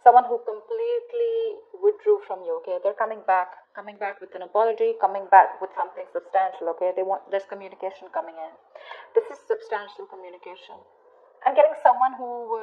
someone who completely withdrew from you, okay? They're coming back with an apology, coming back with something substantial, okay? There's communication coming in. This is substantial communication. I'm getting someone who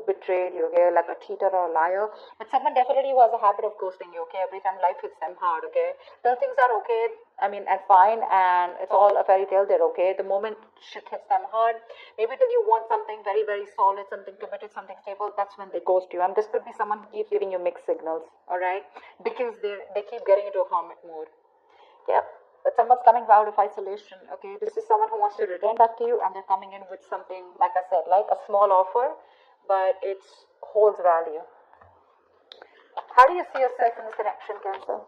betrayed you, okay, like a cheater or a liar. But someone definitely who has a habit of ghosting you, okay. Every time life hits them hard, okay. Till things are okay, I mean, and fine, and it's all a fairy tale. They're okay. The moment shit hits them hard, maybe till you want something very very solid, something committed, something stable, that's when they ghost you. And this could be someone who keeps giving you mixed signals, all right, because they keep getting into a hermit mode. Yep. But someone's coming out of isolation, okay? This is someone who wants to return back to you, and they're coming in with something, like I said, like a small offer, but it holds value. How do you see yourself in this connection, Cancer?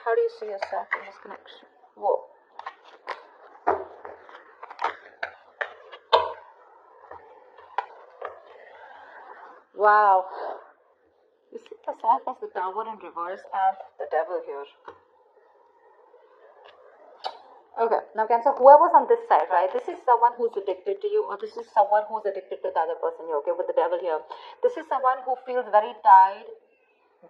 How do you see yourself in this connection? Whoa. Wow. You see yourself as the Tower in reverse and the Devil here. Okay, now Cancer, whoever's on this side, right? This is someone who's addicted to you, or this is someone who's addicted to the other person here, okay, with the Devil here. This is someone who feels very tied,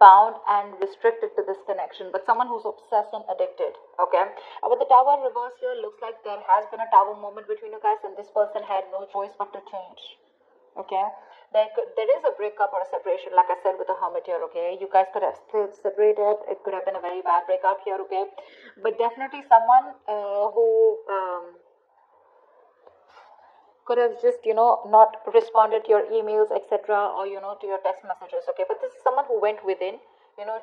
bound, and restricted to this connection, but someone who's obsessed and addicted, okay? And with the Tower reverse here, looks like there has been a Tower moment between you guys, and this person had no choice but to change, okay? There is a breakup or a separation, like I said, with the Hermit here, okay? You guys could have still separated. It could have been a very bad breakup here, okay? But definitely someone who could have just, not responded to your emails, etc., or, to your text messages, okay? But this is someone who went within,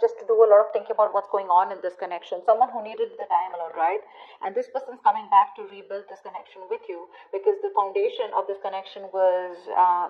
just to do a lot of thinking about what's going on in this connection. Someone who needed the time alone, right? And this person's coming back to rebuild this connection with you, because the foundation of this connection was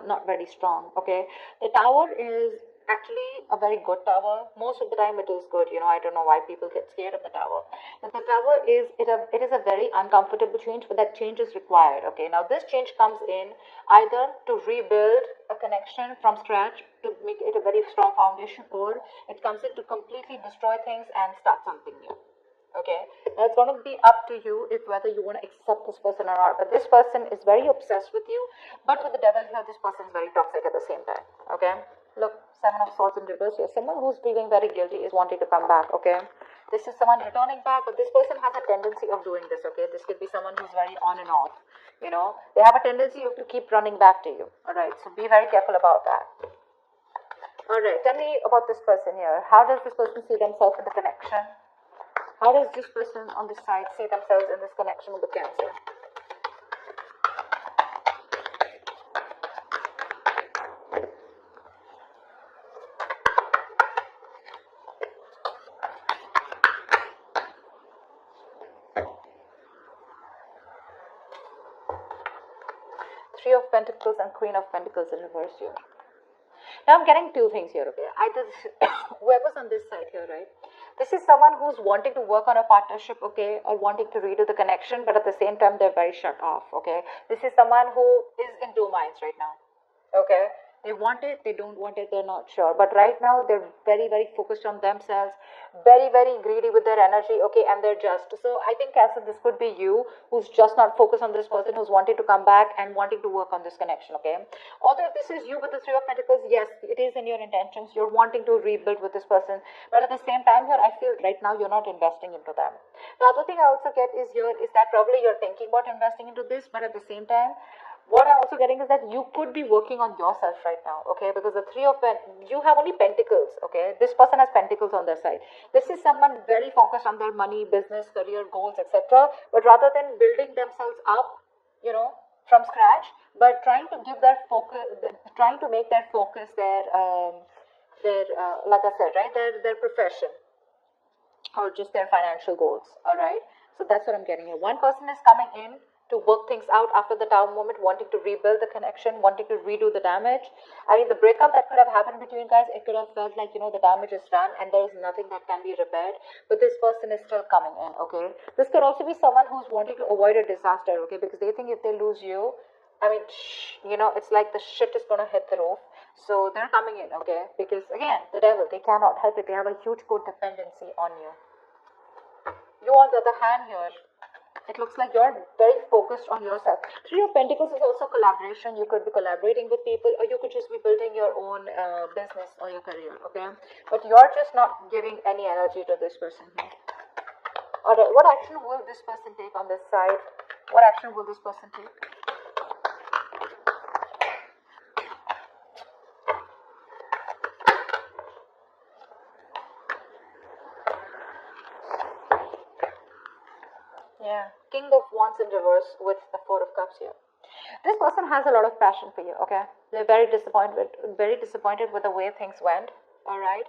not very strong, okay? The Tower is actually a very good tower. Most of the time it is good. I don't know why people get scared of the Tower. But the Tower it is a very uncomfortable change, but that change is required, okay? Now this change comes in either to rebuild a connection from scratch to make it a very strong foundation, or it comes in to completely destroy things and start something new. Okay, now it's going to be up to you if whether you want to accept this person or not. But this person is very obsessed with you, but with the Devil here, this person is very toxic at the same time. Okay, look, Seven of Swords in reverse here. Someone who's feeling very guilty is wanting to come back. Okay, this is someone returning back, but this person has a tendency of doing this. Okay, this could be someone who's very on and off. They have a tendency of to keep running back to you. All right, so be very careful about that. All right, tell me about this person here. How does this person see themselves in the connection? How does this person on this side see themselves in this connection with the Cancer? Three of Pentacles and Queen of Pentacles in reverse here. Now I'm getting two things here, okay? Either whoever's on this side here, right? This is someone who's wanting to work on a partnership, okay, or wanting to redo the connection, but at the same time they're very shut off, okay? This is someone who is in two minds right now, okay? They want it, they don't want it, they're not sure. But right now they're very, very focused on themselves, very, very greedy with their energy, okay, and they're just. So I think, Cancer, this could be you who's just not focused on this person, who's wanting to come back and wanting to work on this connection, okay? Although if this is you with the Three of Pentacles, yes, it is in your intentions. You're wanting to rebuild with this person. But at the same time here, I feel right now you're not investing into them. The other thing I also get is that probably you're thinking about investing into this, but at the same time, what I'm also getting is that you could be working on yourself right now, okay? Because the you have only Pentacles, okay? This person has Pentacles on their side. This is someone very focused on their money, business, career goals, etc. But rather than building themselves up, from scratch, but trying to give their focus, trying to make their focus like I said, right, their profession, or just their financial goals. All right, so that's what I'm getting here. One person is coming in to work things out after the Tower moment, wanting to rebuild the connection, wanting to redo the damage. I mean, the breakup that could have happened between you guys, it could have felt like, the damage is done and there is nothing that can be repaired, but this person is still coming in, okay? This could also be someone who's wanting to avoid a disaster, okay? Because they think if they lose you, I mean, it's like the shit is gonna hit the roof. So they're coming in, okay? Because again, the Devil, they cannot help it. They have a huge codependency on you. You, on the other hand, here, It looks like you're very focused on yourself. Three of Pentacles is also collaboration. You could be collaborating with people, or you could just be building your own business or your career, okay? But you're just not giving any energy to this person here. Alright, what action will this person take on this side? What action will this person take? Yeah, King of Wands in reverse with the Four of Cups here. This person has a lot of passion for you, okay? They're very disappointed with the way things went, alright?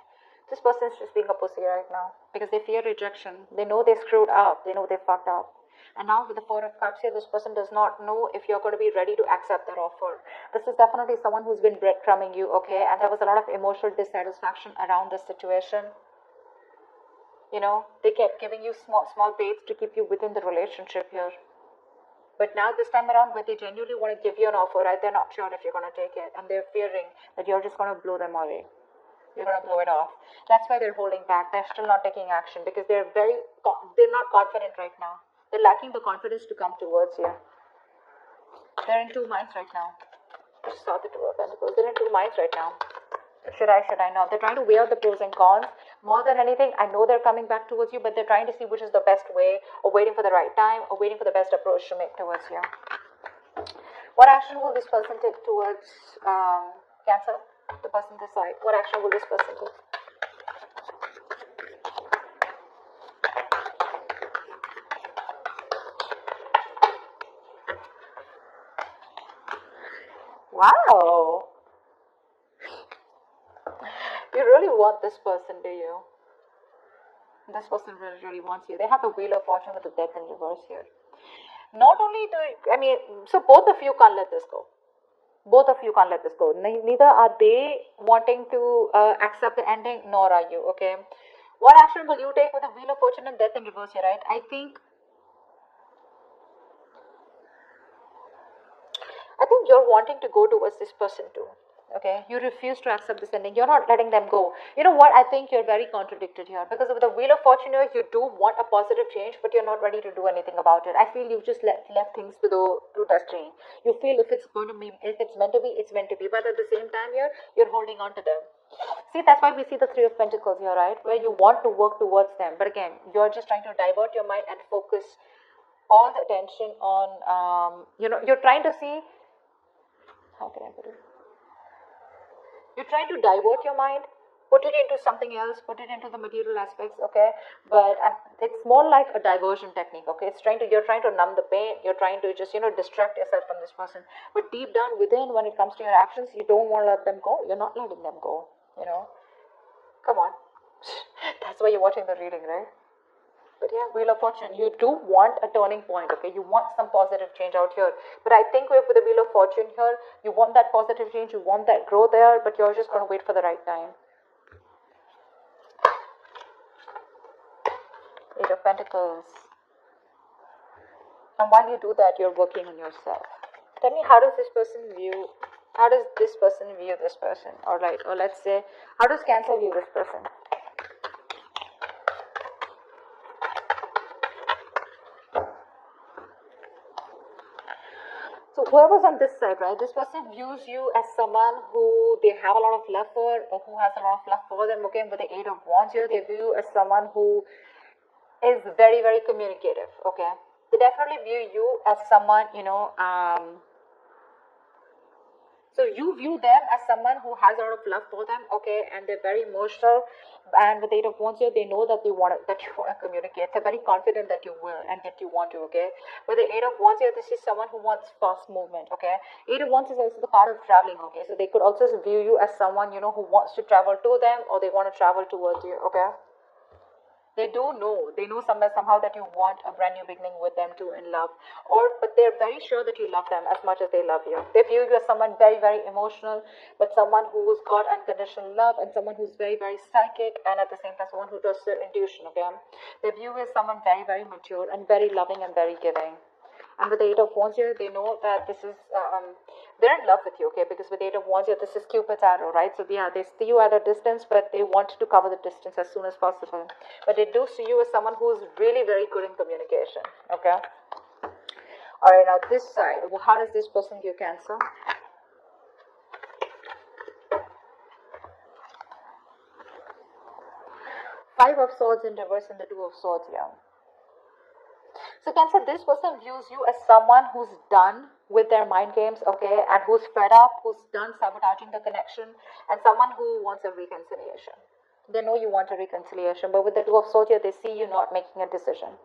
This person is just being a pussy right now because they fear rejection. They know they screwed up. They know they fucked up. And now with the Four of Cups here, this person does not know if you're going to be ready to accept that offer. This is definitely someone who's been breadcrumbing you, okay? And there was a lot of emotional dissatisfaction around this situation. You know, they kept giving you small baits to keep you within the relationship here. But now this time around, where they genuinely want to give you an offer, right, they're not sure if you're going to take it. And they're fearing that you're just going to blow them away. You're going to blow it off. That's why they're holding back. They're still not taking action because they're not confident right now. They're lacking the confidence to come towards you. They're in two minds right now. I just saw the Two of Pentacles. They're in two minds right now. Should I not? They're trying to weigh out the pros and cons. More than anything, I know they're coming back towards you, but they're trying to see which is the best way, or waiting for the right time, or waiting for the best approach to make towards you. What action will this person take towards Cancer? The person this side. What action will this person take? Wow. You really want this person, do you? This person really wants you. They have the Wheel of Fortune with the Death in reverse here. Not only so both of you can't let this go. Both of you can't let this go. Neither are they wanting to accept the ending, nor are you, okay? What action will you take with the Wheel of Fortune and Death in reverse here, right? I think you're wanting to go towards this person too. Okay, you refuse to accept this ending. You're not letting them go. You know what? I think you're very contradicted here because of the Wheel of Fortune here, you do want a positive change, but you're not ready to do anything about it. I feel you've just left things to destiny. You feel if it's meant to be, it's meant to be. But at the same time, here you're holding on to them. See, that's why we see the Three of Pentacles here, right? Where you want to work towards them, but again, you're just trying to divert your mind and focus all the attention on. You're trying to see. How can I put it? You're trying to divert your mind, put it into something else, put it into the material aspects, okay? But it's more like a diversion technique, okay? You're trying to numb the pain, you're trying to just, distract yourself from this person. But deep down within, when it comes to your actions, you don't want to let them go. You're not letting them go, Come on. That's why you're watching the reading, right? But yeah, Wheel of Fortune, you do want a turning point, okay? You want some positive change out here. But I think with the Wheel of Fortune here, you want that positive change, you want that growth there, but you're just going to wait for the right time. Eight of Pentacles. And while you do that, you're working on yourself. Tell me, how does this person view this person? Or let's say, how does Cancer view this person? So whoever's on this side, right, this person views you as someone who they have a lot of love for, or who has a lot of love for them, okay? With the Eight of Wands here, they view you as someone who is very, very communicative, okay? They definitely view you as someone, so you view them as someone who has a lot of love for them, okay, and they're very emotional. And with the Eight of Wands here, they know that you want to communicate. They're very confident that you will and that you want to, okay. With the Eight of Wands here, this is someone who wants fast movement, okay. Eight of Wands is also the card of traveling, okay. So they could also view you as someone, who wants to travel to them, or they want to travel towards you, okay. They know somehow that you want a brand new beginning with them too in love. But they're very sure that you love them as much as they love you. They view you as someone very, very emotional, but someone who's got unconditional love, and someone who's very, very psychic, and at the same time someone who trusts their intuition, okay? They view you as someone very, very mature and very loving and very giving. And with the Eight of Wands here, they know that this is, they're in love with you, okay? Because with the Eight of Wands here, this is Cupid's arrow, right? So yeah, they see you at a distance, but they want to cover the distance as soon as possible. But they do see you as someone who is really very good in communication, okay? Alright, now this side, how does this person view Cancer? Five of Swords in reverse and the Two of Swords here. So Cancer, this person views you as someone who's done with their mind games, okay, and who's fed up, who's done sabotaging the connection, and someone who wants a reconciliation. They know you want a reconciliation, but with the Two of Swords here, they see you not making a decision.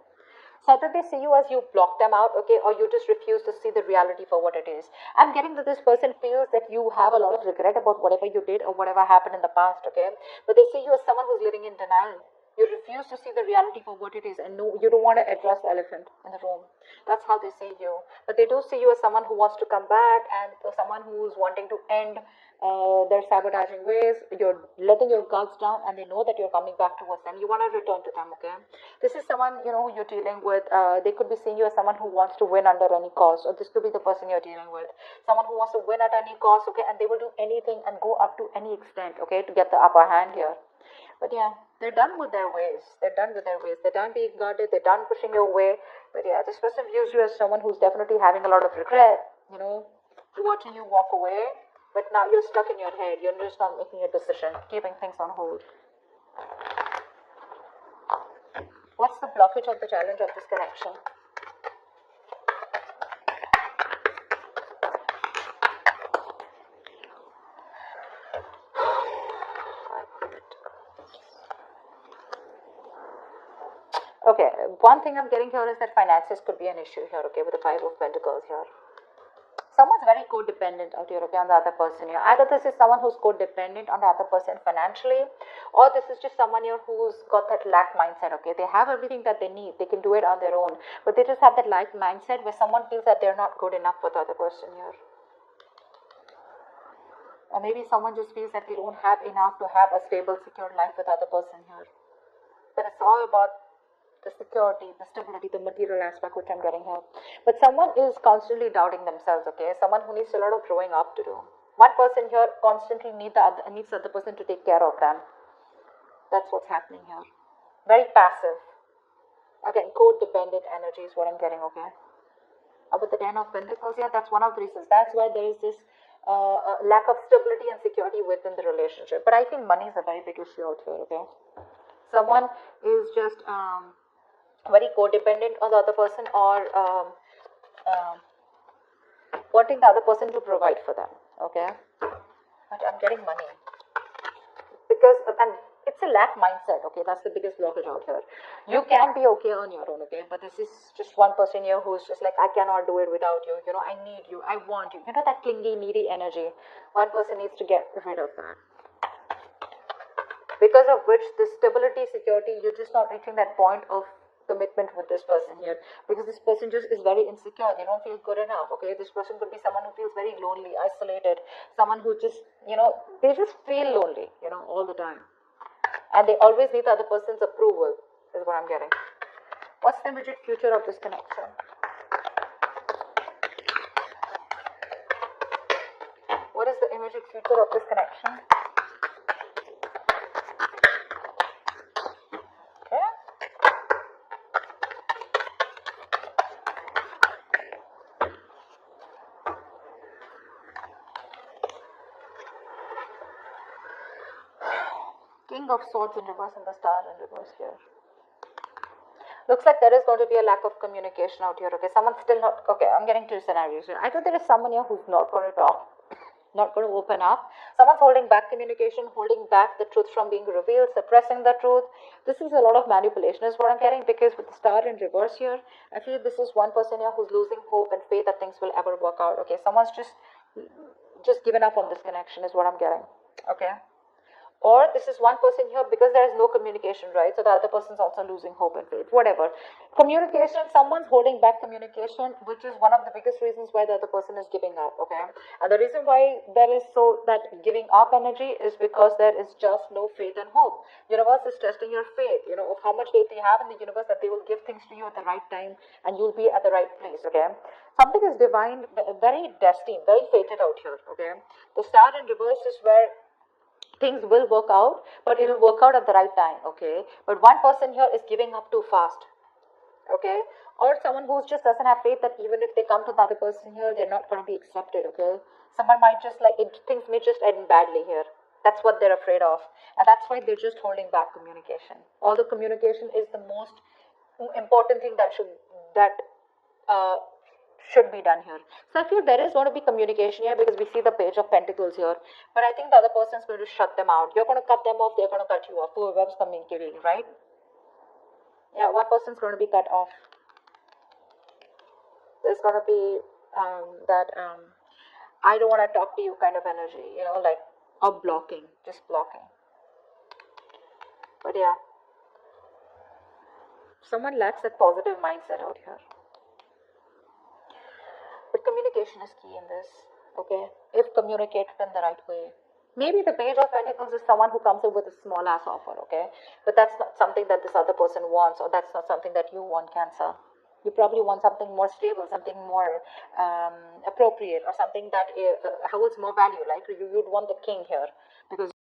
So either they see you as you block them out, okay, or you just refuse to see the reality for what it is. I'm getting that this person feels that you have a lot of regret about whatever you did or whatever happened in the past, okay, but they see you as someone who's living in denial. You refuse to see the reality for what it is, and no, you don't want to address the elephant in the room. That's how they see you. But they do see you as someone who wants to come back, and someone who's wanting to end their sabotaging ways. You're letting your guards down, and they know that you're coming back towards them. You want to return to them, okay? This is someone, you know, who you're dealing with. They could be seeing you as someone who wants to win under any cost, or this could be the person you're dealing with. Someone who wants to win at any cost, okay, and they will do anything and go up to any extent, okay, to get the upper hand here. But yeah, they're done with their ways. They're done with their ways. They're done being guarded. They're done pushing your way. But yeah, this person views you as someone who's definitely having a lot of regret, you know, watching you walk away. But now you're stuck in your head. You're just not making a decision, keeping things on hold. What's the blockage of the challenge of this connection? Okay, one thing I'm getting here is that finances could be an issue here, okay, with the Five of Pentacles here. Someone's very codependent out here, okay, on the other person here. Either this is someone who's codependent on the other person financially, or this is just someone here who's got that lack mindset, okay. They have everything that they need. They can do it on their own, but they just have that lack mindset where someone feels that they're not good enough for the other person here. Or maybe someone just feels that they don't have enough to have a stable, secure life with the other person here. But it's all about the security, the stability, the material aspect which I'm getting here. But someone is constantly doubting themselves, okay? Someone who needs a lot of growing up to do. One person here constantly needs the other person to take care of them. That's what's happening here. Very passive. Again, codependent energy is what I'm getting, okay? With the Ten of Pentacles here, that's one of the reasons. That's why there is this lack of stability and security within the relationship. But I think money is a very big issue out here, okay? Someone is just very codependent on the other person, or wanting the other person to provide for them, okay? But I'm getting money because, and it's a lack mindset, okay? That's the biggest blockage out here. You can be okay on your own, okay? But this is just one person here who's just like, I cannot do it without you, you know, I need you, I want you, you know, that clingy, needy energy. One person needs to get rid of that. Because of which this stability, security, you're just not reaching that point of commitment with this person here, because this person just is very insecure. They don't feel good enough, okay? This person could be someone who feels very lonely, isolated, someone who just, you know, they just feel lonely, you know, all the time, and they always need the other person's approval, is what I'm getting. What's the immediate future of this connection? What is the immediate future of this connection? King of Swords in reverse and the Star in reverse here. Looks like there is going to be a lack of communication out here, okay? Someone's still not, okay, I'm getting two scenarios here. I thought there is someone here who's not going to talk, not going to open up. Someone's holding back communication, holding back the truth from being revealed, suppressing the truth. This is a lot of manipulation is what I'm getting, because with the Star in reverse here, I feel this is one person here who's losing hope and faith that things will ever work out, okay? Someone's just given up on this connection is what I'm getting, okay? Or this is one person here because there is no communication, right? So the other person's also losing hope and faith, whatever. Communication, someone's holding back communication, which is one of the biggest reasons why the other person is giving up, okay? And the reason why there is so that giving up energy is because there is just no faith and hope. Universe is testing your faith, you know, of how much faith you have in the universe that they will give things to you at the right time and you'll be at the right place, okay? Something is divine, very destined, very fated out here, okay? The Star in reverse is where things will work out, but it will work out at the right time, okay? But one person here is giving up too fast. okay? Or someone who just doesn't have faith that even if they come to the other person here, they're not going to be accepted, okay? Someone might just like it, things may just end badly here. That's what they're afraid of, and that's why they're just holding back communication. Although communication is the most important thing that should be done here. So I feel there is going to be communication here because we see the Page of Pentacles here. But I think the other person is going to shut them out. You're going to cut them off, they're going to cut you off. Whoever's communicating, right? Yeah, one person's going to be cut off. There's going to be that I don't want to talk to you kind of energy, you know, like, or blocking, just blocking. But yeah, someone lacks that positive mindset out here. But communication is key in this, okay? If communicated in the right way. Maybe the Page of Pentacles is someone who comes in with a small ass offer, okay? But that's not something that this other person wants, or that's not something that you want, Cancer. You probably want something more stable, something more appropriate, or something that holds more value. Like you'd want the king here, because